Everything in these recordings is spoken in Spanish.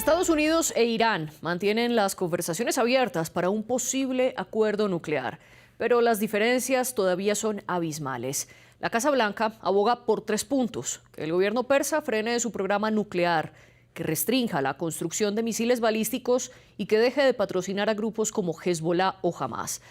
Estados Unidos e Irán mantienen las conversaciones abiertas para un posible acuerdo nuclear, pero las diferencias todavía son abismales. La Casa Blanca aboga por 3 puntos: que el gobierno persa frene su programa nuclear, que restrinja la construcción de misiles balísticos y que deje de patrocinar a grupos como Hezbollah o Hamas.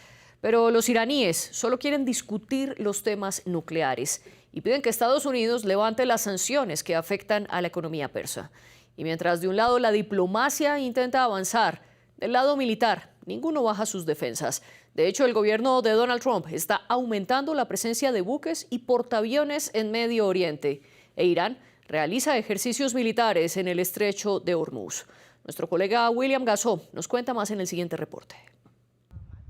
Pero los iraníes solo quieren discutir los temas nucleares y piden que Estados Unidos levante las sanciones que afectan a la economía persa. Y mientras de un lado la diplomacia intenta avanzar, del lado militar ninguno baja sus defensas. De hecho, el gobierno de Donald Trump está aumentando la presencia de buques y portaaviones en Medio Oriente. E Irán realiza ejercicios militares en el estrecho de Hormuz. Nuestro colega William Gassó nos cuenta más en el siguiente reporte.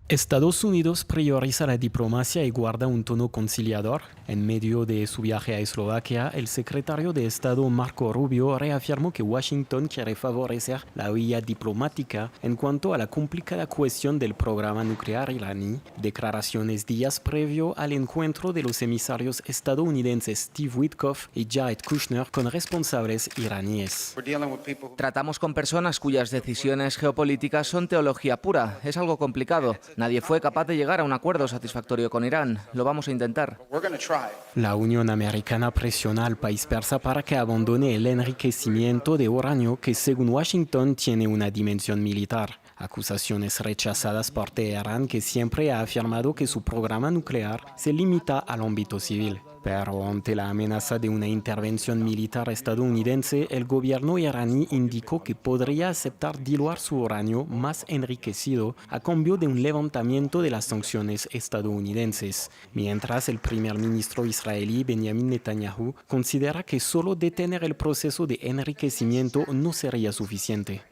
Estados Unidos prioriza la diplomacia y guarda un tono conciliador. En medio de su viaje a Eslovaquia, el secretario de Estado Marco Rubio reafirmó que Washington quiere favorecer la vía diplomática en cuanto a la complicada cuestión del programa nuclear iraní. Declaraciones días previo al encuentro de los emisarios estadounidenses Steve Witkoff y Jared Kushner con responsables iraníes. Tratamos con personas cuyas decisiones geopolíticas son teología pura. Es algo complicado. Nadie fue capaz de llegar a un acuerdo satisfactorio con Irán. Lo vamos a intentar. La Unión Americana presiona al país persa para que abandone el enriquecimiento de uranio, que según Washington tiene una dimensión militar. Acusaciones rechazadas por Teherán, que siempre ha afirmado que su programa nuclear se limita al ámbito civil. Pero ante la amenaza de una intervención militar estadounidense, el gobierno iraní indicó que podría aceptar diluir su uranio más enriquecido a cambio de un levantamiento de las sanciones estadounidenses. Mientras el primer ministro israelí Benjamin Netanyahu considera que solo detener el proceso de enriquecimiento no sería suficiente.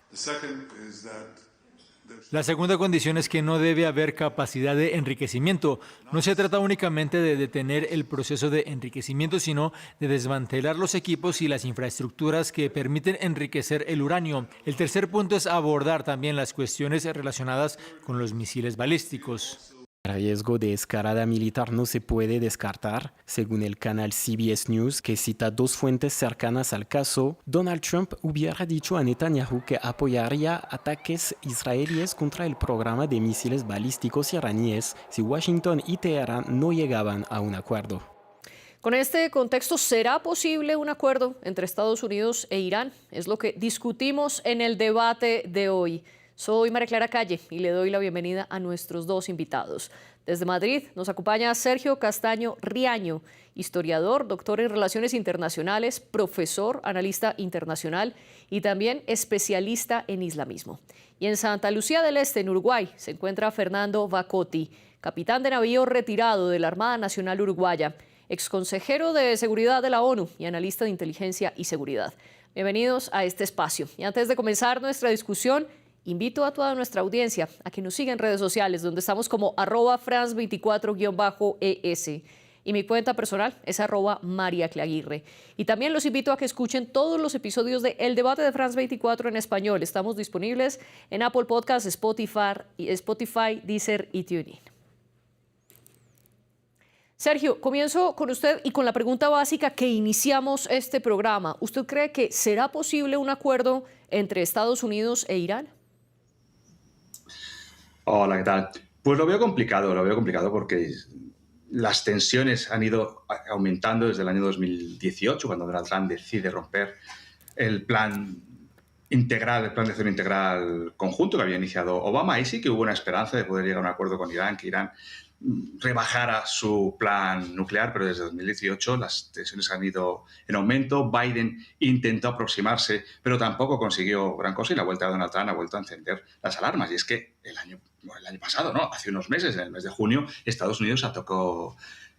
La segunda condición es que no debe haber capacidad de enriquecimiento. No se trata únicamente de detener el proceso de enriquecimiento, sino de desmantelar los equipos y las infraestructuras que permiten enriquecer el uranio. El tercer punto es abordar también las cuestiones relacionadas con los misiles balísticos. El riesgo de escalada militar no se puede descartar. Según el canal CBS News, que cita 2 fuentes cercanas al caso, Donald Trump hubiera dicho a Netanyahu que apoyaría ataques israelíes contra el programa de misiles balísticos iraníes si Washington y Teherán no llegaban a un acuerdo. Con este contexto, ¿será posible un acuerdo entre Estados Unidos e Irán? Es lo que discutimos en el debate de hoy. Soy María Clara Calle y le doy la bienvenida a nuestros 2 invitados. Desde Madrid nos acompaña Sergio Castaño Riaño, historiador, doctor en Relaciones Internacionales, profesor, analista internacional y también especialista en islamismo. Y en Santa Lucía del Este, en Uruguay, se encuentra Fernando Vacotti, capitán de navío retirado de la Armada Nacional Uruguaya, exconsejero de Seguridad de la ONU y analista de inteligencia y seguridad. Bienvenidos a este espacio. Y antes de comenzar nuestra discusión, invito a toda nuestra audiencia a que nos siga en redes sociales, donde estamos como @France24-ES. Y mi cuenta personal es @mariaclaguirre. Y también los invito a que escuchen todos los episodios de El Debate de France 24 en español. Estamos disponibles en Apple Podcasts, Spotify, Deezer y TuneIn. Sergio, comienzo con usted y con la pregunta básica que iniciamos este programa. ¿Usted cree que será posible un acuerdo entre Estados Unidos e Irán? Hola, ¿qué tal? Pues lo veo complicado porque las tensiones han ido aumentando desde el año 2018, cuando Donald Trump decide romper el plan de acción integral conjunto que había iniciado Obama. Y sí que hubo una esperanza de poder llegar a un acuerdo con Irán, que Irán rebajara su plan nuclear, pero desde 2018 las tensiones han ido en aumento. Biden intentó aproximarse, pero tampoco consiguió gran cosa, y la vuelta de Donald Trump ha vuelto a encender las alarmas. Y es que el año pasado, ¿no? Hace unos meses, en el mes de junio, Estados Unidos atacó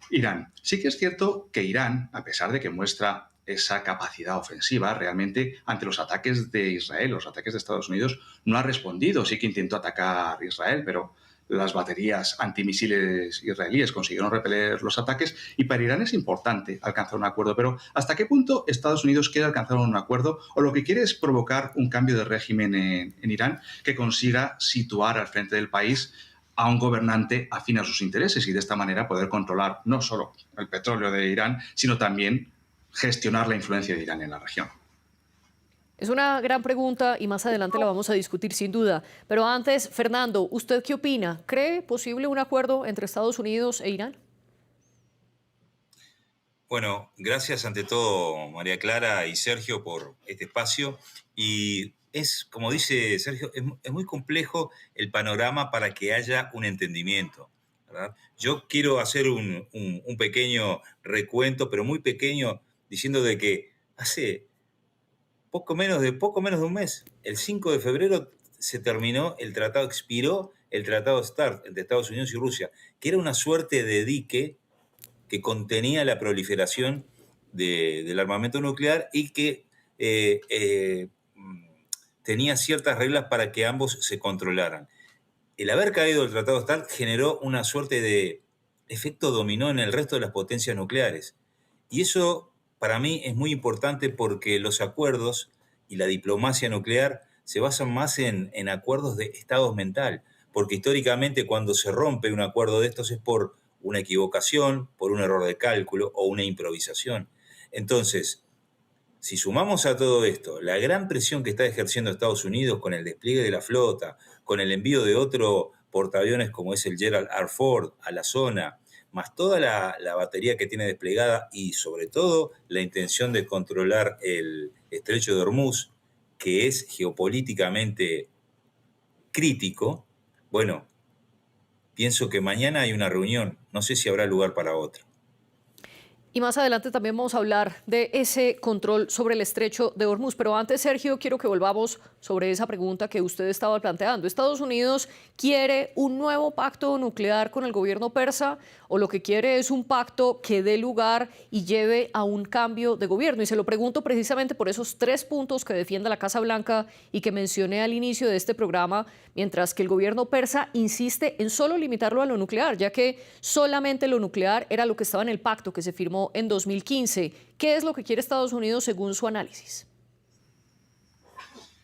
Irán. Sí que es cierto que Irán, a pesar de que muestra esa capacidad ofensiva, realmente ante los ataques de Israel, los ataques de Estados Unidos, no ha respondido. Sí que intentó atacar Israel, pero las baterías antimisiles israelíes consiguieron repeler los ataques, y para Irán es importante alcanzar un acuerdo. Pero ¿hasta qué punto Estados Unidos quiere alcanzar un acuerdo, o lo que quiere es provocar un cambio de régimen en Irán que consiga situar al frente del país a un gobernante afín a sus intereses, y de esta manera poder controlar no solo el petróleo de Irán, sino también gestionar la influencia de Irán en la región? Es una gran pregunta y más adelante la vamos a discutir sin duda. Pero antes, Fernando, ¿usted qué opina? ¿Cree posible un acuerdo entre Estados Unidos e Irán? Bueno, gracias ante todo María Clara y Sergio por este espacio. Y es, como dice Sergio, es muy complejo el panorama para que haya un entendimiento, ¿verdad? Yo quiero hacer un pequeño recuento, pero muy pequeño, diciendo de que hace poco menos de un mes, el 5 de febrero se terminó el tratado, expiró el tratado START entre Estados Unidos y Rusia, que era una suerte de dique que contenía la proliferación del armamento nuclear y que tenía ciertas reglas para que ambos se controlaran. El haber caído el Tratado START generó una suerte de efecto dominó en el resto de las potencias nucleares. Y eso para mí es muy importante porque los acuerdos y la diplomacia nuclear se basan más en acuerdos de estados mental, porque históricamente cuando se rompe un acuerdo de estos es por una equivocación, por un error de cálculo o una improvisación. Entonces, si sumamos a todo esto la gran presión que está ejerciendo Estados Unidos con el despliegue de la flota, con el envío de otro portaaviones como es el Gerald R. Ford a la zona, más toda la batería que tiene desplegada y sobre todo la intención de controlar el estrecho de Hormuz, que es geopolíticamente crítico, bueno, pienso que mañana hay una reunión, no sé si habrá lugar para otra. Y más adelante también vamos a hablar de ese control sobre el estrecho de Hormuz. Pero antes, Sergio, quiero que volvamos sobre esa pregunta que usted estaba planteando. ¿Estados Unidos quiere un nuevo pacto nuclear con el gobierno persa o lo que quiere es un pacto que dé lugar y lleve a un cambio de gobierno? Y se lo pregunto precisamente por esos 3 puntos que defiende la Casa Blanca y que mencioné al inicio de este programa, mientras que el gobierno persa insiste en solo limitarlo a lo nuclear, ya que solamente lo nuclear era lo que estaba en el pacto que se firmó en 2015. ¿Qué es lo que quiere Estados Unidos según su análisis?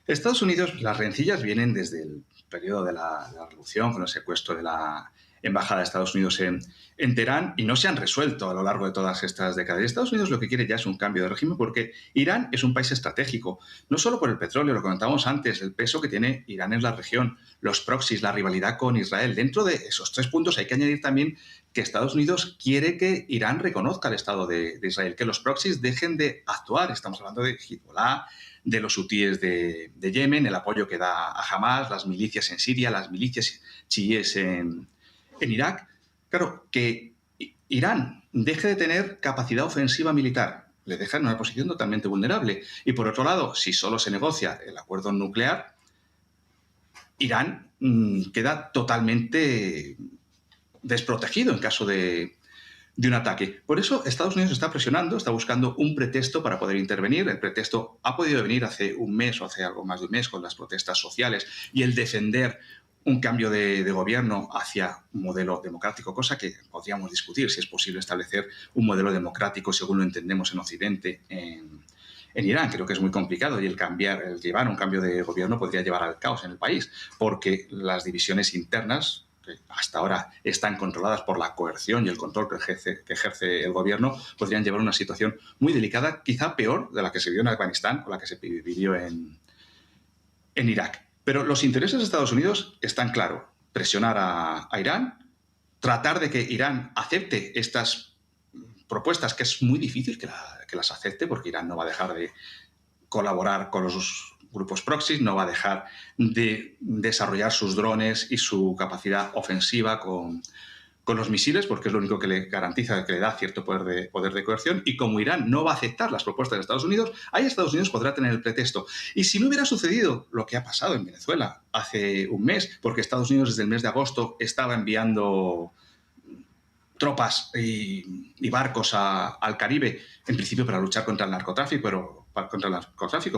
Estados Unidos, las rencillas vienen desde el periodo de la revolución, con el secuestro de la embajada de Estados Unidos en Teherán, y no se han resuelto a lo largo de todas estas décadas. Y Estados Unidos lo que quiere ya es un cambio de régimen porque Irán es un país estratégico, no solo por el petróleo, lo comentábamos antes, el peso que tiene Irán en la región, los proxies, la rivalidad con Israel. Dentro de esos 3 puntos hay que añadir también que Estados Unidos quiere que Irán reconozca el Estado de Israel, que los proxies dejen de actuar. Estamos hablando de Hezbollah, de los hutíes de Yemen, el apoyo que da a Hamas, las milicias en Siria, las milicias chiíes en Irak. Claro, que Irán deje de tener capacidad ofensiva militar, le deja en una posición totalmente vulnerable. Y por otro lado, si solo se negocia el acuerdo nuclear, Irán queda totalmente desprotegido en caso de un ataque. Por eso Estados Unidos está presionando, está buscando un pretexto para poder intervenir. El pretexto ha podido venir hace un mes o hace algo más de un mes con las protestas sociales y el defender un cambio de gobierno hacia un modelo democrático, cosa que podríamos discutir si es posible establecer un modelo democrático según lo entendemos en Occidente en Irán. Creo que es muy complicado y el llevar un cambio de gobierno podría llevar al caos en el país, porque las divisiones internas que hasta ahora están controladas por la coerción y el control que ejerce el gobierno, podrían llevar a una situación muy delicada, quizá peor de la que se vivió en Afganistán o la que se vivió en Irak. Pero los intereses de Estados Unidos están claros: presionar a Irán, tratar de que Irán acepte estas propuestas, que es muy difícil que las acepte, porque Irán no va a dejar de colaborar con los grupos proxies, no va a dejar de desarrollar sus drones y su capacidad ofensiva con los misiles, porque es lo único que le garantiza, que le da cierto poder de coerción. Y como Irán no va a aceptar las propuestas de Estados Unidos, ahí Estados Unidos podrá tener el pretexto. Y si no hubiera sucedido lo que ha pasado en Venezuela hace un mes, porque Estados Unidos desde el mes de agosto estaba enviando tropas y barcos al Caribe, en principio para luchar contra el narcotráfico,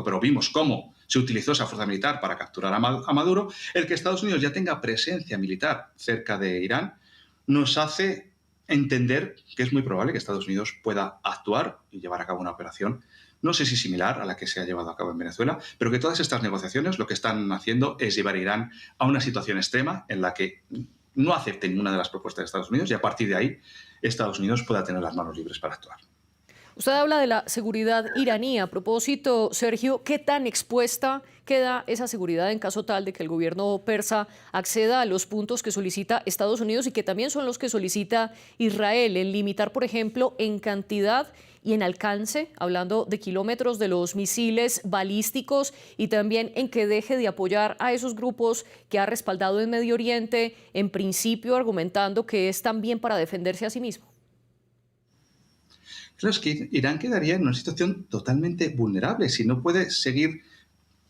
pero vimos cómo se utilizó esa fuerza militar para capturar a Maduro. El que Estados Unidos ya tenga presencia militar cerca de Irán nos hace entender que es muy probable que Estados Unidos pueda actuar y llevar a cabo una operación, no sé si similar a la que se ha llevado a cabo en Venezuela, pero que todas estas negociaciones lo que están haciendo es llevar a Irán a una situación extrema en la que no acepte ninguna de las propuestas de Estados Unidos y a partir de ahí Estados Unidos pueda tener las manos libres para actuar. Usted habla de la seguridad iraní. A propósito, Sergio, ¿qué tan expuesta queda esa seguridad en caso tal de que el gobierno persa acceda a los puntos que solicita Estados Unidos y que también son los que solicita Israel, en limitar, por ejemplo, en cantidad y en alcance, hablando de kilómetros, de los misiles balísticos, y también en que deje de apoyar a esos grupos que ha respaldado en Medio Oriente, en principio argumentando que es también para defenderse a sí mismo? Claro, es que Irán quedaría en una situación totalmente vulnerable si no puede seguir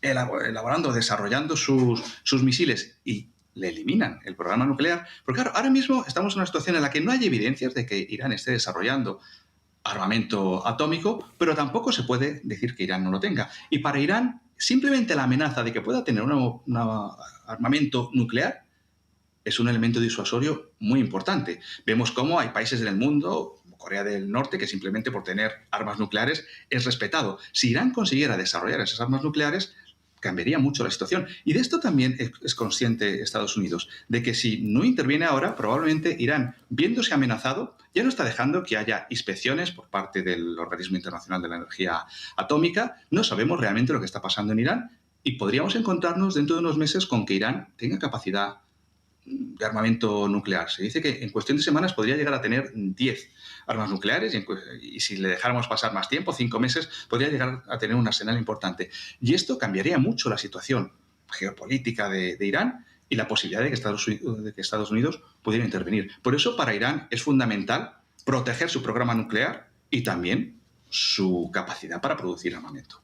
elaborando, desarrollando sus misiles y le eliminan el programa nuclear. Porque claro, ahora mismo estamos en una situación en la que no hay evidencias de que Irán esté desarrollando armamento atómico, pero tampoco se puede decir que Irán no lo tenga. Y para Irán, simplemente la amenaza de que pueda tener un armamento nuclear es un elemento disuasorio muy importante. Vemos cómo hay países en el mundo, como Corea del Norte, que simplemente por tener armas nucleares es respetado. Si Irán consiguiera desarrollar esas armas nucleares, cambiaría mucho la situación. Y de esto también es consciente Estados Unidos, de que si no interviene ahora, probablemente Irán, viéndose amenazado, ya no está dejando que haya inspecciones por parte del Organismo Internacional de la Energía Atómica. No sabemos realmente lo que está pasando en Irán y podríamos encontrarnos dentro de unos meses con que Irán tenga capacidad de armamento nuclear. Se dice que en cuestión de semanas podría llegar a tener 10 armas nucleares y si le dejáramos pasar más tiempo, 5 meses, podría llegar a tener un arsenal importante. Y esto cambiaría mucho la situación geopolítica de Irán y la posibilidad de que Estados Unidos pudiera intervenir. Por eso, para Irán es fundamental proteger su programa nuclear y también su capacidad para producir armamento.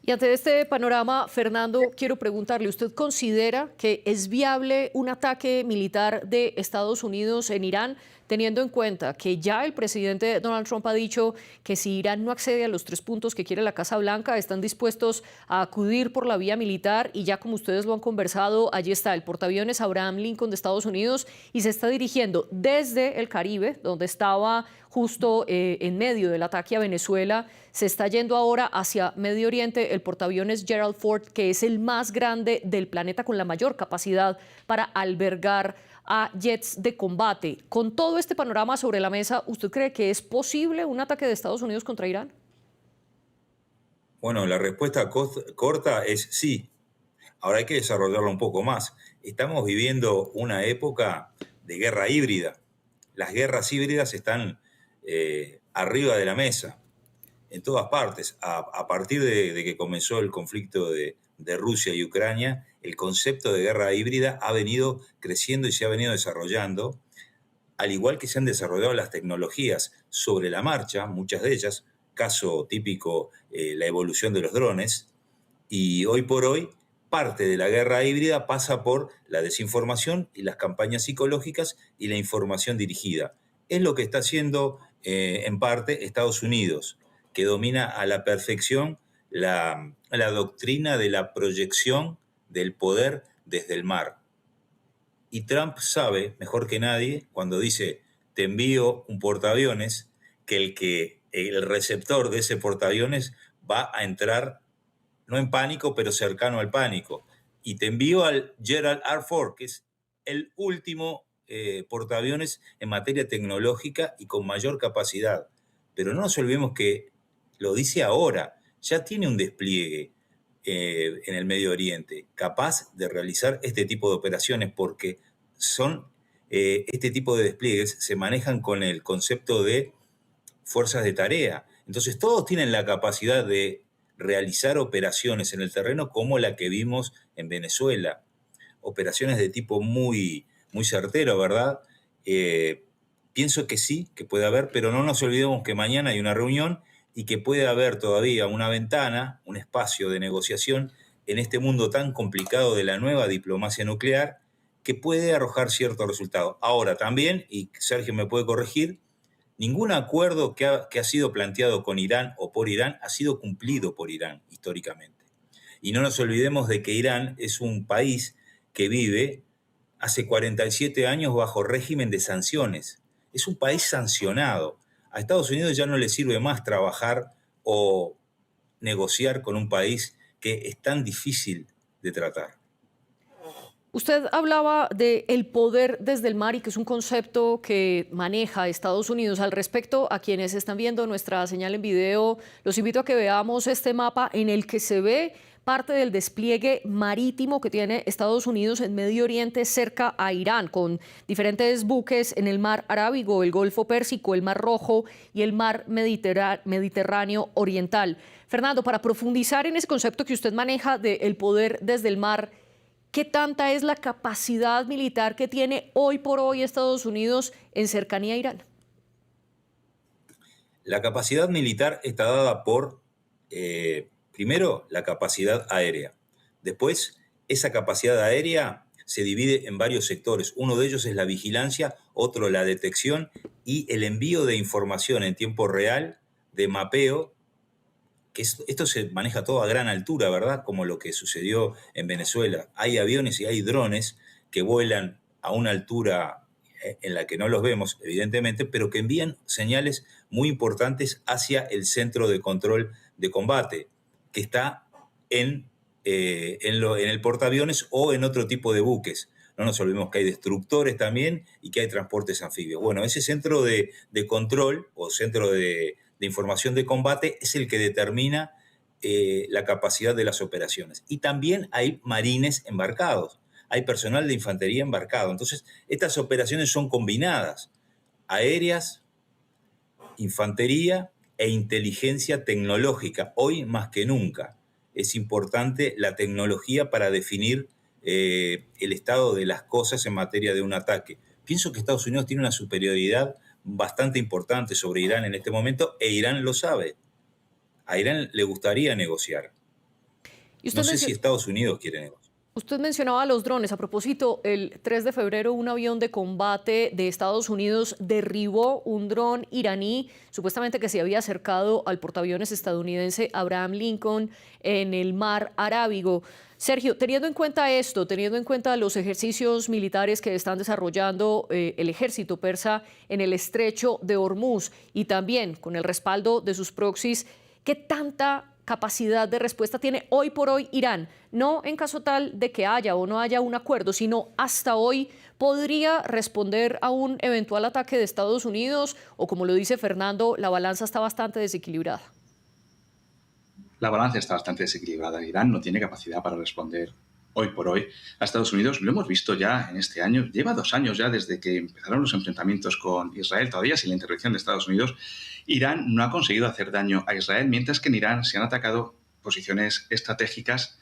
Y ante este panorama, Fernando, quiero preguntarle, ¿usted considera que es viable un ataque militar de Estados Unidos en Irán, teniendo en cuenta que ya el presidente Donald Trump ha dicho que si Irán no accede a los 3 puntos que quiere la Casa Blanca, están dispuestos a acudir por la vía militar? Y ya como ustedes lo han conversado, allí está el portaaviones Abraham Lincoln de Estados Unidos y se está dirigiendo desde el Caribe, donde estaba justo en medio del ataque a Venezuela, se está yendo ahora hacia Medio Oriente el portaaviones Gerald Ford, que es el más grande del planeta con la mayor capacidad para albergar a jets de combate. Con todo este panorama sobre la mesa, ¿usted cree que es posible un ataque de Estados Unidos contra Irán? Bueno, la respuesta corta es sí. Ahora hay que desarrollarlo un poco más. Estamos viviendo una época de guerra híbrida. Las guerras híbridas están arriba de la mesa, en todas partes. A partir de que comenzó el conflicto de Rusia y Ucrania, el concepto de guerra híbrida ha venido creciendo y se ha venido desarrollando, al igual que se han desarrollado las tecnologías sobre la marcha, muchas de ellas, caso típico, la evolución de los drones, y hoy por hoy parte de la guerra híbrida pasa por la desinformación y las campañas psicológicas y la información dirigida. Es lo que está haciendo en parte Estados Unidos, que domina a la perfección la doctrina de la proyección del poder desde el mar. Y Trump sabe, mejor que nadie, cuando dice, te envío un portaaviones, que el receptor de ese portaaviones va a entrar, no en pánico, pero cercano al pánico. Y te envío al Gerald R. Ford, que es el último portaaviones en materia tecnológica y con mayor capacidad. Pero no nos olvidemos que lo dice ahora, ya tiene un despliegue en el Medio Oriente, capaz de realizar este tipo de operaciones, porque este tipo de despliegues se manejan con el concepto de fuerzas de tarea. Entonces todos tienen la capacidad de realizar operaciones en el terreno como la que vimos en Venezuela. Operaciones de tipo muy, muy certero, ¿verdad? Pienso que sí, que puede haber, pero no nos olvidemos que mañana hay una reunión y que puede haber todavía una ventana, un espacio de negociación en este mundo tan complicado de la nueva diplomacia nuclear que puede arrojar ciertos resultados. Ahora también, y Sergio me puede corregir, ningún acuerdo que ha sido planteado con Irán o por Irán ha sido cumplido por Irán históricamente. Y no nos olvidemos de que Irán es un país que vive hace 47 años bajo régimen de sanciones. Es un país sancionado. A Estados Unidos ya no le sirve más trabajar o negociar con un país que es tan difícil de tratar. Usted hablaba de el poder desde el mar y que es un concepto que maneja Estados Unidos. Al respecto, a quienes están viendo nuestra señal en video, los invito a que veamos este mapa en el que se ve parte del despliegue marítimo que tiene Estados Unidos en Medio Oriente cerca a Irán, con diferentes buques en el mar Arábigo, el Golfo Pérsico, el Mar Rojo y el mar Mediterráneo Oriental. Fernando, para profundizar en ese concepto que usted maneja del poder desde el mar, ¿qué tanta es la capacidad militar que tiene hoy por hoy Estados Unidos en cercanía a Irán? La capacidad militar está dada por, primero, la capacidad aérea. Después, esa capacidad aérea se divide en varios sectores. Uno de ellos es la vigilancia, otro la detección y el envío de información en tiempo real, de mapeo, que esto se maneja todo a gran altura, ¿verdad? Como lo que sucedió en Venezuela. Hay aviones y hay drones que vuelan a una altura en la que no los vemos, evidentemente, pero que envían señales muy importantes hacia el centro de control de combate, que está en el portaaviones o en otro tipo de buques. No nos olvidemos que hay destructores también y que hay transportes anfibios. Bueno, ese centro de control o centro de información de combate es el que determina la capacidad de las operaciones. Y también hay marines embarcados, hay personal de infantería embarcado. Entonces, estas operaciones son combinadas, aéreas, infantería e inteligencia tecnológica. Hoy más que nunca es importante la tecnología para definir el estado de las cosas en materia de un ataque. Pienso que Estados Unidos tiene una superioridad bastante importante sobre Irán en este momento, e Irán lo sabe. A Irán le gustaría negociar. No sé si Estados Unidos quiere negociar. Usted mencionaba los drones. A propósito, el 3 de febrero un avión de combate de Estados Unidos derribó un dron iraní, supuestamente que se había acercado al portaaviones estadounidense Abraham Lincoln en el mar Arábigo. Sergio, teniendo en cuenta esto, teniendo en cuenta los ejercicios militares que están desarrollando el ejército persa en el estrecho de Hormuz y también con el respaldo de sus proxies, ¿qué tanta capacidad de respuesta tiene hoy por hoy Irán? No en caso tal de que haya o no haya un acuerdo, sino hasta hoy, ¿podría responder a un eventual ataque de Estados Unidos? O como lo dice Fernando, la balanza está bastante desequilibrada. La balanza está bastante desequilibrada. Irán no tiene capacidad para responder hoy por hoy a Estados Unidos. Lo hemos visto ya en este año. Lleva 2 años ya desde que empezaron los enfrentamientos con Israel, todavía sin la intervención de Estados Unidos. Irán no ha conseguido hacer daño a Israel, mientras que en Irán se han atacado posiciones estratégicas.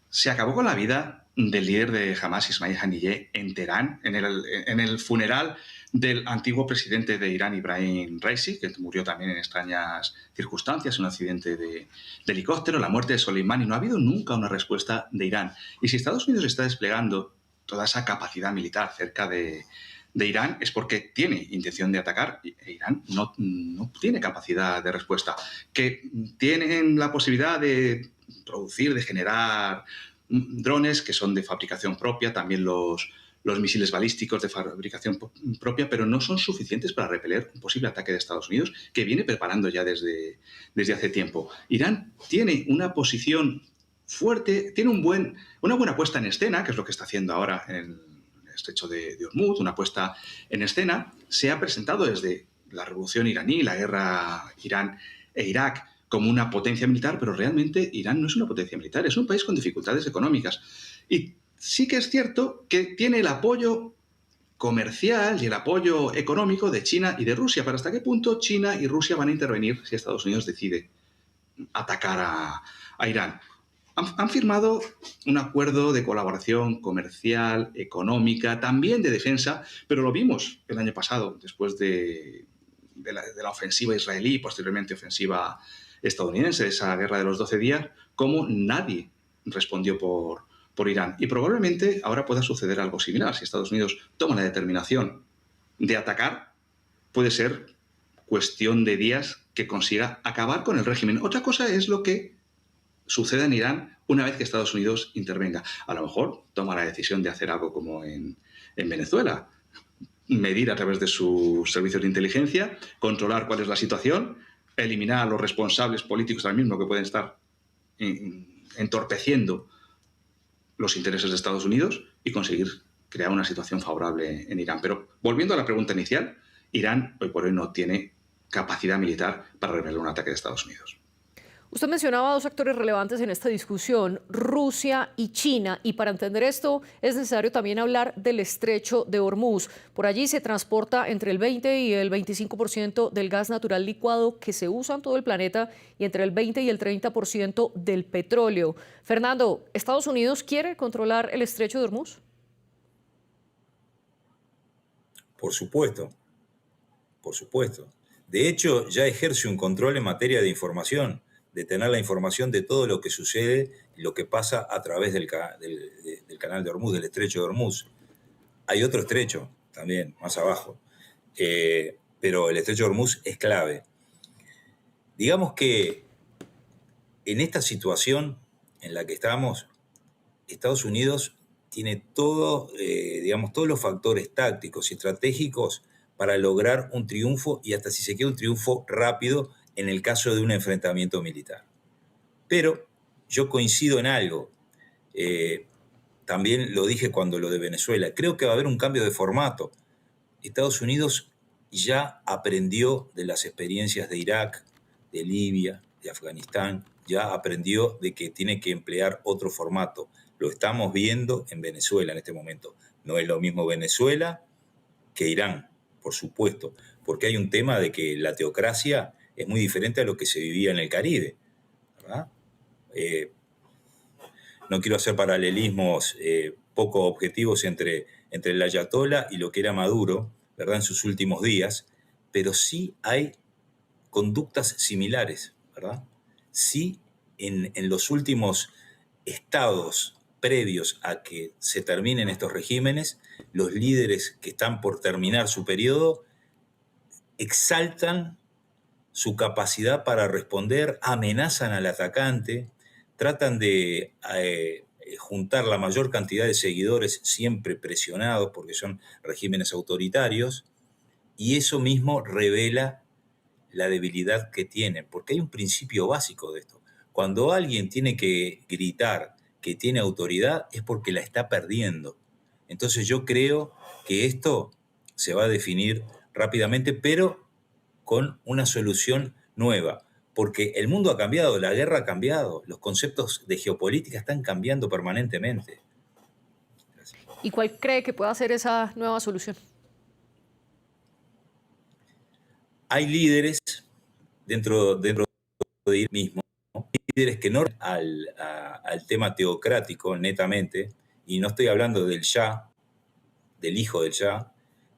Se acabó con la vida del líder de Hamas, Ismail Haniyeh, en Teherán, en el funeral del antiguo presidente de Irán, Ibrahim Raisi, que murió también en extrañas circunstancias, en un accidente de helicóptero, la muerte de Soleimani. No ha habido nunca una respuesta de Irán. Y si Estados Unidos está desplegando toda esa capacidad militar cerca de Irán, es porque tiene intención de atacar, e Irán no tiene capacidad de respuesta. Que tienen la posibilidad de producir, de generar drones que son de fabricación propia, también los misiles balísticos de fabricación propia, pero no son suficientes para repeler un posible ataque de Estados Unidos, que viene preparando ya desde hace tiempo. Irán tiene una posición fuerte, tiene una buena puesta en escena, que es lo que está haciendo ahora en el estrecho de Hormuz, una puesta en escena. Se ha presentado desde la revolución iraní, la guerra Irán e Irak, como una potencia militar, pero realmente Irán no es una potencia militar, es un país con dificultades económicas. Y sí que es cierto que tiene el apoyo comercial y el apoyo económico de China y de Rusia. ¿Pero hasta qué punto China y Rusia van a intervenir si Estados Unidos decide atacar a Irán? Han firmado un acuerdo de colaboración comercial, económica, también de defensa, pero lo vimos el año pasado, después de la ofensiva israelí y posteriormente ofensiva estadounidense, esa guerra de los 12 días, cómo nadie respondió por Irán. Y probablemente ahora pueda suceder algo similar. Si Estados Unidos toma la determinación de atacar, puede ser cuestión de días que consiga acabar con el régimen. Otra cosa es lo que suceda en Irán una vez que Estados Unidos intervenga. A lo mejor toma la decisión de hacer algo como en Venezuela, medir a través de sus servicios de inteligencia, controlar cuál es la situación, eliminar a los responsables políticos ahora mismo que pueden estar entorpeciendo los intereses de Estados Unidos y conseguir crear una situación favorable en Irán. Pero volviendo a la pregunta inicial, Irán hoy por hoy no tiene capacidad militar para repeler un ataque de Estados Unidos. Usted mencionaba dos actores relevantes en esta discusión, Rusia y China, y para entender esto es necesario también hablar del estrecho de Hormuz. Por allí se transporta entre el 20 y el 25% del gas natural licuado que se usa en todo el planeta y entre el 20 y el 30% del petróleo. Fernando, ¿Estados Unidos quiere controlar el estrecho de Hormuz? Por supuesto, por supuesto. De hecho, ya ejerce un control en materia de información, de tener la información de todo lo que sucede y lo que pasa a través del canal de Hormuz, del estrecho de Hormuz. Hay otro estrecho también, más abajo, pero el estrecho de Hormuz es clave. Digamos que en esta situación en la que estamos, Estados Unidos tiene todos los factores tácticos y estratégicos para lograr un triunfo y hasta si se quiere un triunfo rápido en el caso de un enfrentamiento militar. Pero yo coincido en algo, también lo dije cuando lo de Venezuela, creo que va a haber un cambio de formato. Estados Unidos ya aprendió de las experiencias de Irak, de Libia, de Afganistán, ya aprendió de que tiene que emplear otro formato. Lo estamos viendo en Venezuela en este momento. No es lo mismo Venezuela que Irán, por supuesto, porque hay un tema de que la teocracia es muy diferente a lo que se vivía en el Caribe, ¿verdad? No quiero hacer paralelismos poco objetivos entre el ayatolá y lo que era Maduro, ¿verdad?, en sus últimos días, pero sí hay conductas similares, ¿verdad? Sí, en los últimos estados previos a que se terminen estos regímenes, los líderes que están por terminar su periodo exaltan su capacidad para responder, amenazan al atacante, tratan de juntar la mayor cantidad de seguidores siempre presionados porque son regímenes autoritarios, y eso mismo revela la debilidad que tienen, porque hay un principio básico de esto. Cuando alguien tiene que gritar que tiene autoridad es porque la está perdiendo. Entonces yo creo que esto se va a definir rápidamente, pero con una solución nueva, porque el mundo ha cambiado, la guerra ha cambiado, los conceptos de geopolítica están cambiando permanentemente. ¿Y cuál cree que pueda ser esa nueva solución? Hay líderes dentro de él mismo, líderes que no al tema teocrático netamente, y no estoy hablando del Shah, del hijo del Shah,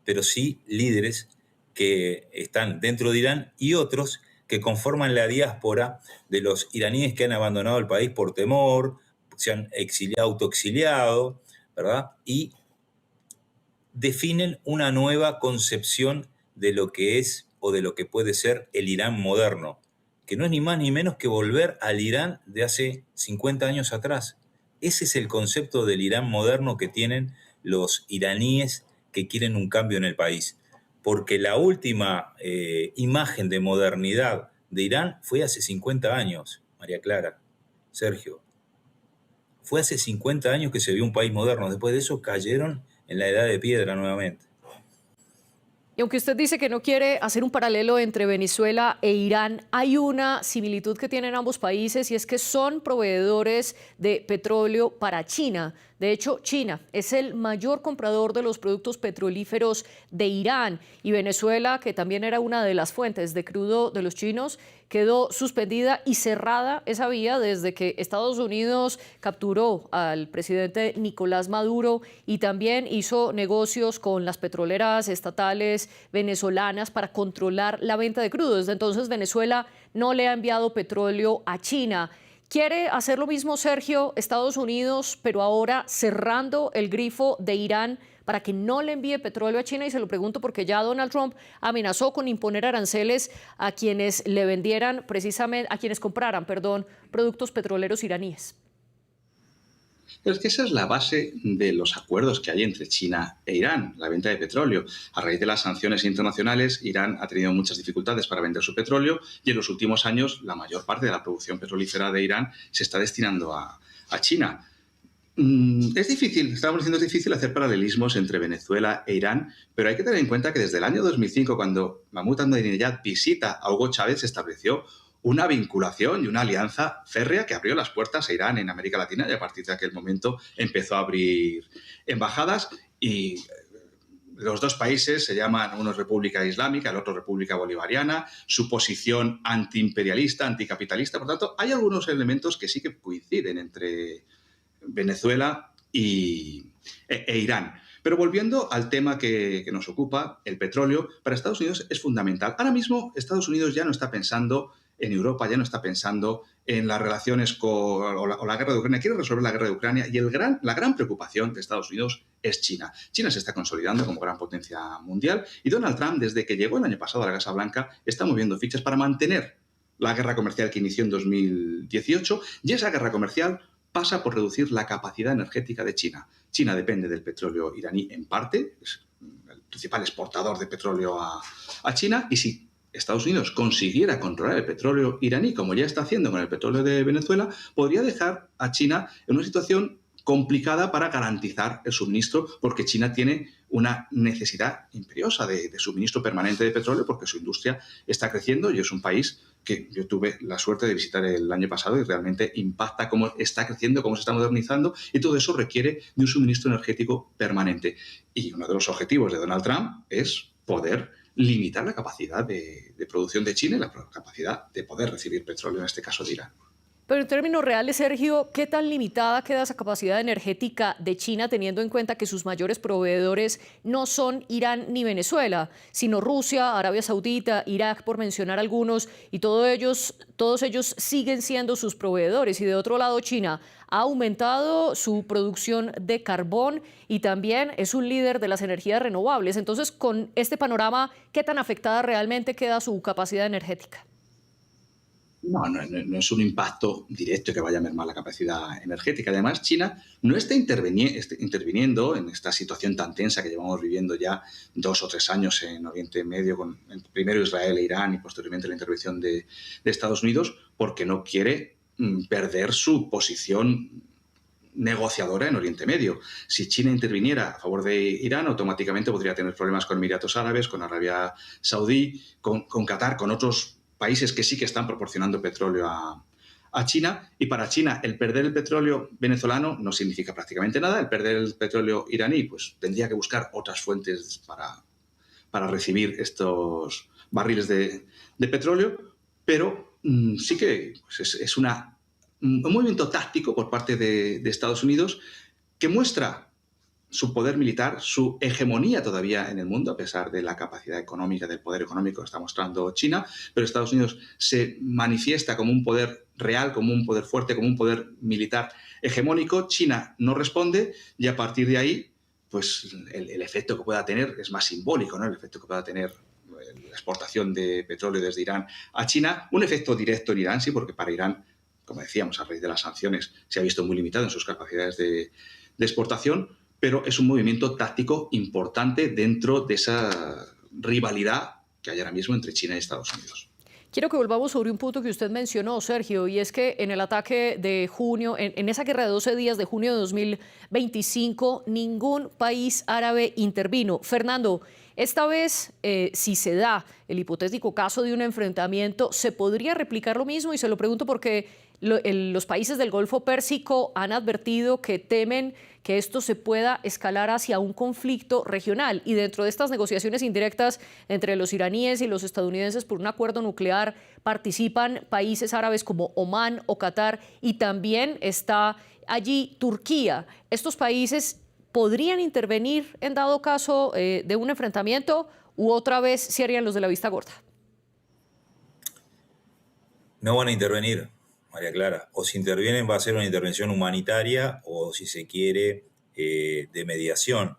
pero sí líderes que están dentro de Irán y otros que conforman la diáspora de los iraníes que han abandonado el país por temor, se han autoexiliado, ¿verdad? Y definen una nueva concepción de lo que es o de lo que puede ser el Irán moderno, que no es ni más ni menos que volver al Irán de hace 50 años atrás. Ese es el concepto del Irán moderno que tienen los iraníes que quieren un cambio en el país. Porque la última imagen de modernidad de Irán fue hace 50 años, María Clara, Sergio. Fue hace 50 años que se vio un país moderno. Después de eso cayeron en la edad de piedra nuevamente. Y aunque usted dice que no quiere hacer un paralelo entre Venezuela e Irán, hay una similitud que tienen ambos países y es que son proveedores de petróleo para China. De hecho, China es el mayor comprador de los productos petrolíferos de Irán y Venezuela, que también era una de las fuentes de crudo de los chinos, quedó suspendida y cerrada esa vía desde que Estados Unidos capturó al presidente Nicolás Maduro y también hizo negocios con las petroleras estatales venezolanas para controlar la venta de crudo. Desde entonces Venezuela no le ha enviado petróleo a China. ¿Quiere hacer lo mismo, Sergio, Estados Unidos, pero ahora cerrando el grifo de Irán para que no le envíe petróleo a China? Y se lo pregunto porque ya Donald Trump amenazó con imponer aranceles a quienes le vendieran, precisamente, a quienes compraran, productos petroleros iraníes. Pero es que esa es la base de los acuerdos que hay entre China e Irán, la venta de petróleo. A raíz de las sanciones internacionales, Irán ha tenido muchas dificultades para vender su petróleo y en los últimos años la mayor parte de la producción petrolífera de Irán se está destinando a China. Es difícil, estábamos diciendo, es difícil hacer paralelismos entre Venezuela e Irán, pero hay que tener en cuenta que desde el año 2005, cuando Mahmoud Ahmadinejad visita a Hugo Chávez, se estableció una vinculación y una alianza férrea que abrió las puertas a Irán en América Latina, y a partir de aquel momento empezó a abrir embajadas, y los dos países se llaman, uno República Islámica, el otro República Bolivariana, su posición antiimperialista, anticapitalista. Por tanto, hay algunos elementos que sí que coinciden entre Venezuela e Irán. Pero volviendo al tema que nos ocupa, el petróleo, para Estados Unidos es fundamental. Ahora mismo Estados Unidos ya no está pensando en Europa, ya no está pensando en las relaciones o la guerra de Ucrania, quiere resolver la guerra de Ucrania, y la gran preocupación de Estados Unidos es China. China se está consolidando como gran potencia mundial, y Donald Trump, desde que llegó el año pasado a la Casa Blanca, está moviendo fichas para mantener la guerra comercial que inició en 2018, y esa guerra comercial pasa por reducir la capacidad energética de China. China depende del petróleo iraní en parte, es el principal exportador de petróleo a China, y si Estados Unidos consiguiera controlar el petróleo iraní, como ya está haciendo con el petróleo de Venezuela, podría dejar a China en una situación complicada para garantizar el suministro, porque China tiene una necesidad imperiosa de suministro permanente de petróleo, porque su industria está creciendo, y es un país que yo tuve la suerte de visitar el año pasado, y realmente impacta cómo está creciendo, cómo se está modernizando, y todo eso requiere de un suministro energético permanente. Y uno de los objetivos de Donald Trump es poder limitar la capacidad de producción de China y la capacidad de poder recibir petróleo, en este caso de Irán. Pero en términos reales, Sergio, ¿qué tan limitada queda esa capacidad energética de China, teniendo en cuenta que sus mayores proveedores no son Irán ni Venezuela, sino Rusia, Arabia Saudita, Irak, por mencionar algunos, y todos ellos siguen siendo sus proveedores? Y de otro lado, China ha aumentado su producción de carbón y también es un líder de las energías renovables. Entonces, con este panorama, ¿qué tan afectada realmente queda su capacidad energética? No es un impacto directo que vaya a mermar la capacidad energética. Además, China no está interviniendo en esta situación tan tensa que llevamos viviendo ya 2 o 3 años en Oriente Medio, con primero Israel e Irán y posteriormente la intervención de Estados Unidos, porque no quiere perder su posición negociadora en Oriente Medio. Si China interviniera a favor de Irán, automáticamente podría tener problemas con Emiratos Árabes, con Arabia Saudí, con Qatar, con otros países que sí que están proporcionando petróleo a China. Y para China, el perder el petróleo venezolano no significa prácticamente nada. El perder el petróleo iraní, pues tendría que buscar otras fuentes para recibir estos barriles de petróleo. Pero sí que pues es un movimiento táctico por parte de Estados Unidos, que muestra su poder militar, su hegemonía todavía en el mundo, a pesar de la capacidad económica, del poder económico que está mostrando China, pero Estados Unidos se manifiesta como un poder real, como un poder fuerte, como un poder militar hegemónico. China no responde, y a partir de ahí, pues el efecto que pueda tener es más simbólico, ¿no? El efecto que pueda tener la exportación de petróleo desde Irán a China, un efecto directo en Irán, sí, porque para Irán, como decíamos, a raíz de las sanciones, se ha visto muy limitado en sus capacidades de exportación, pero es un movimiento táctico importante dentro de esa rivalidad que hay ahora mismo entre China y Estados Unidos. Quiero que volvamos sobre un punto que usted mencionó, Sergio, y es que en el ataque de junio, en esa guerra de 12 días de junio de 2025, ningún país árabe intervino. Fernando, esta vez, si se da el hipotético caso de un enfrentamiento, ¿se podría replicar lo mismo? Y se lo pregunto porque los países del Golfo Pérsico han advertido que temen que esto se pueda escalar hacia un conflicto regional. Y dentro de estas negociaciones indirectas entre los iraníes y los estadounidenses por un acuerdo nuclear participan países árabes como Omán o Qatar, y también está allí Turquía. Estos países podrían intervenir en dado caso de un enfrentamiento, u otra vez se harían los de la vista gorda. No van a intervenir, María Clara. O si intervienen va a ser una intervención humanitaria o, si se quiere, de mediación.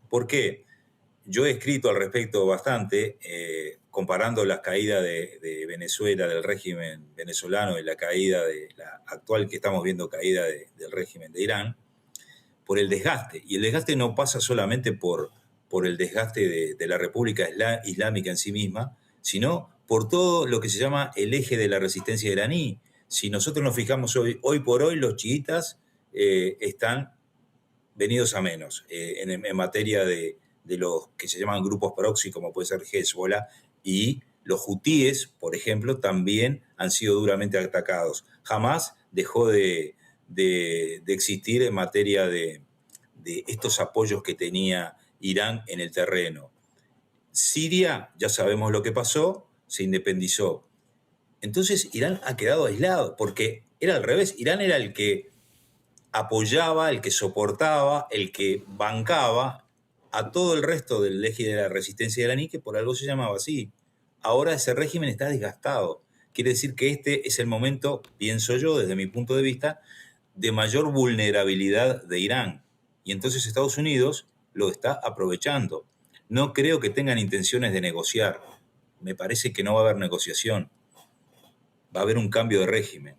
¿Por qué? Yo he escrito al respecto bastante, comparando la caída de Venezuela, del régimen venezolano, y la caída de la actual que estamos viendo, caída del régimen de Irán, por el desgaste. Y el desgaste no pasa solamente por el desgaste de la República Islámica en sí misma, sino por todo lo que se llama el eje de la resistencia iraní. Si nosotros nos fijamos hoy por hoy, los chiitas están venidos a menos en materia de los que se llaman grupos proxy, como puede ser Hezbollah, y los hutíes, por ejemplo, también han sido duramente atacados. Jamás dejó de existir en materia de estos apoyos que tenía Irán en el terreno. Siria, ya sabemos lo que pasó, se independizó. Entonces Irán ha quedado aislado, porque era al revés. Irán era el que apoyaba, el que soportaba, el que bancaba a todo el resto del eje de la resistencia iraní, que por algo se llamaba así. Ahora ese régimen está desgastado. Quiere decir que este es el momento, pienso yo, desde mi punto de vista, de mayor vulnerabilidad de Irán. Y entonces Estados Unidos lo está aprovechando. No creo que tengan intenciones de negociar. Me parece que no va a haber negociación. Va a haber un cambio de régimen.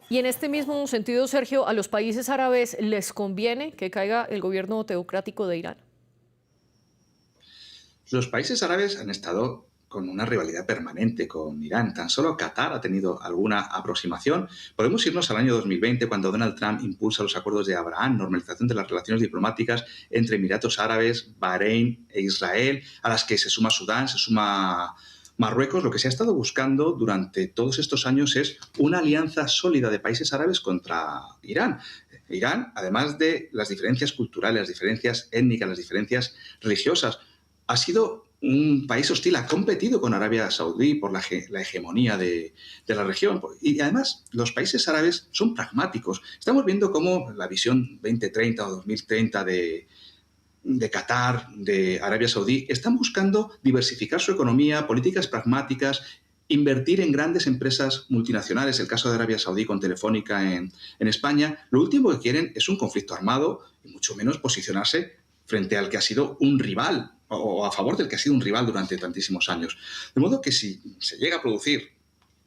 Y en este mismo sentido, Sergio, ¿a los países árabes les conviene que caiga el gobierno teocrático de Irán? Los países árabes han estado con una rivalidad permanente con Irán. Tan solo Qatar ha tenido alguna aproximación. Podemos irnos al año 2020, cuando Donald Trump impulsa los acuerdos de Abraham, normalización de las relaciones diplomáticas entre Emiratos Árabes, Bahrein e Israel, a las que se suma Sudán, se suma Marruecos. Lo que se ha estado buscando durante todos estos años es una alianza sólida de países árabes contra Irán. Irán, además de las diferencias culturales, las diferencias étnicas, las diferencias religiosas, ha sido un país hostil, ha competido con Arabia Saudí por la hegemonía de la región. Y además, los países árabes son pragmáticos. Estamos viendo cómo la visión 2030 o 2030 de Qatar, de Arabia Saudí, están buscando diversificar su economía, políticas pragmáticas, invertir en grandes empresas multinacionales. El caso de Arabia Saudí con Telefónica en España. Lo último que quieren es un conflicto armado y mucho menos posicionarse frente al que ha sido un rival, o a favor del que ha sido un rival durante tantísimos años. De modo que si se llega a producir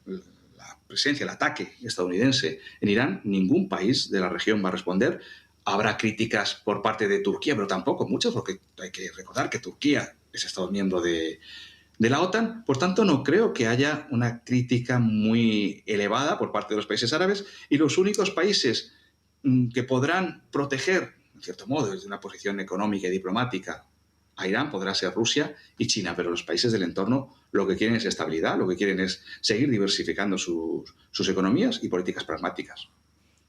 la presencia, el ataque estadounidense en Irán, ningún país de la región va a responder. Habrá críticas por parte de Turquía, pero tampoco muchas, porque hay que recordar que Turquía es Estado miembro de la OTAN. Por tanto, no creo que haya una crítica muy elevada por parte de los países árabes, y los únicos países que podrán proteger, en cierto modo, desde una posición económica y diplomática, a Irán podrá ser Rusia y China, pero los países del entorno lo que quieren es estabilidad, lo que quieren es seguir diversificando sus economías y políticas pragmáticas.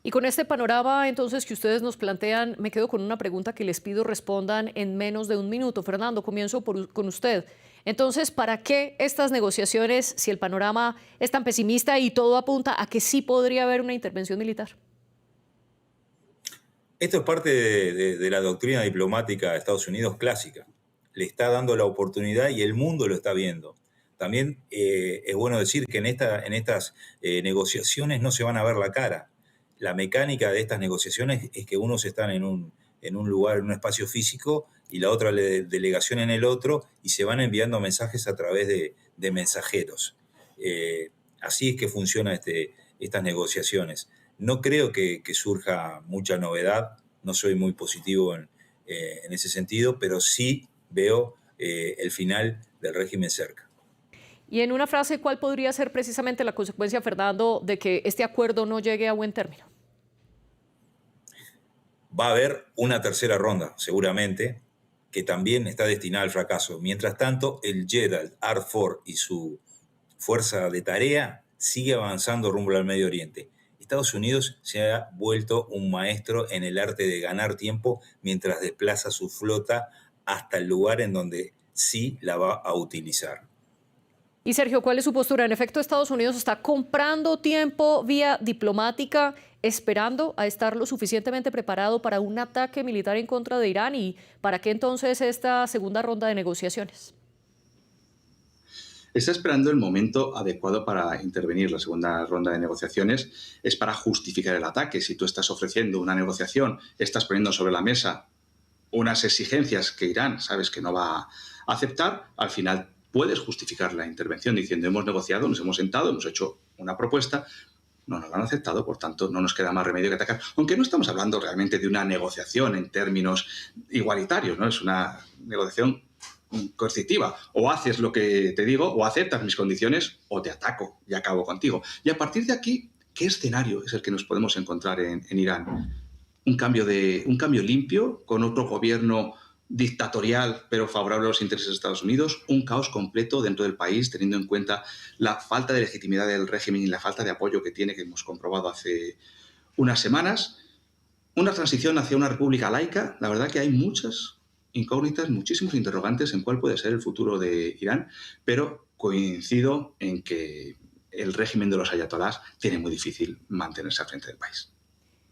Y con este panorama, entonces, que ustedes nos plantean, me quedo con una pregunta que les pido respondan en menos de un minuto. Fernando, comienzo con usted. Entonces, ¿para qué estas negociaciones si el panorama es tan pesimista y todo apunta a que sí podría haber una intervención militar? Esto es parte de la doctrina diplomática de Estados Unidos clásica. Le está dando la oportunidad y el mundo lo está viendo. También es bueno decir que en estas negociaciones no se van a ver la cara. La mecánica de estas negociaciones es que unos están en un lugar, en un espacio físico, y la otra delegación en el otro, y se van enviando mensajes a través de mensajeros. Así es que funcionan estas negociaciones. No creo que surja mucha novedad, no soy muy positivo en ese sentido, pero sí veo el final del régimen cerca. Y en una frase, ¿cuál podría ser precisamente la consecuencia, Fernando, de que este acuerdo no llegue a buen término? Va a haber una tercera ronda, seguramente, que también está destinada al fracaso. Mientras tanto, el Jeddah R4 y su fuerza de tarea sigue avanzando rumbo al Medio Oriente. Estados Unidos se ha vuelto un maestro en el arte de ganar tiempo mientras desplaza su flota hasta el lugar en donde sí la va a utilizar. Y Sergio, ¿cuál es su postura? En efecto, Estados Unidos está comprando tiempo vía diplomática, esperando a estar lo suficientemente preparado para un ataque militar en contra de Irán. ¿Y para qué entonces esta segunda ronda de negociaciones? Está esperando el momento adecuado para intervenir. La segunda ronda de negociaciones es para justificar el ataque. Si tú estás ofreciendo una negociación, estás poniendo sobre la mesa unas exigencias que Irán sabes que no va a aceptar, al final puedes justificar la intervención diciendo: hemos negociado, nos hemos sentado, hemos hecho una propuesta, no nos la han aceptado, por tanto no nos queda más remedio que atacar. Aunque no estamos hablando realmente de una negociación en términos igualitarios, ¿no? Es una negociación coercitiva. O haces lo que te digo, o aceptas mis condiciones, o te ataco y acabo contigo. Y a partir de aquí, ¿qué escenario es el que nos podemos encontrar en Irán? un cambio limpio, con otro gobierno dictatorial, pero favorable a los intereses de Estados Unidos, un caos completo dentro del país, teniendo en cuenta la falta de legitimidad del régimen y la falta de apoyo que tiene, que hemos comprobado hace unas semanas. Una transición hacia una república laica. La verdad que hay muchas incógnitas, muchísimos interrogantes en cuál puede ser el futuro de Irán, pero coincido en que el régimen de los ayatolás tiene muy difícil mantenerse al frente del país.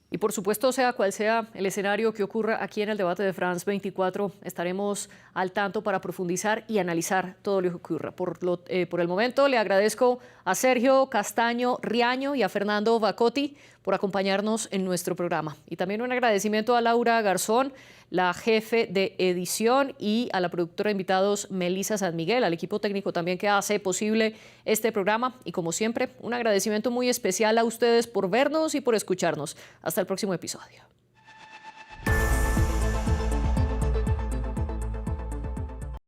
Y por supuesto, sea cual sea el escenario que ocurra aquí en el debate de France 24, estaremos al tanto para profundizar y analizar todo lo que ocurra. Por el momento, le agradezco a Sergio Castaño Riaño y a Fernando Vacotti por acompañarnos en nuestro programa. Y también un agradecimiento a Laura Garzón, la jefe de edición, y a la productora de invitados Melissa San Miguel, al equipo técnico también que hace posible este programa. Y como siempre, un agradecimiento muy especial a ustedes por vernos y por escucharnos. Hasta el próximo episodio.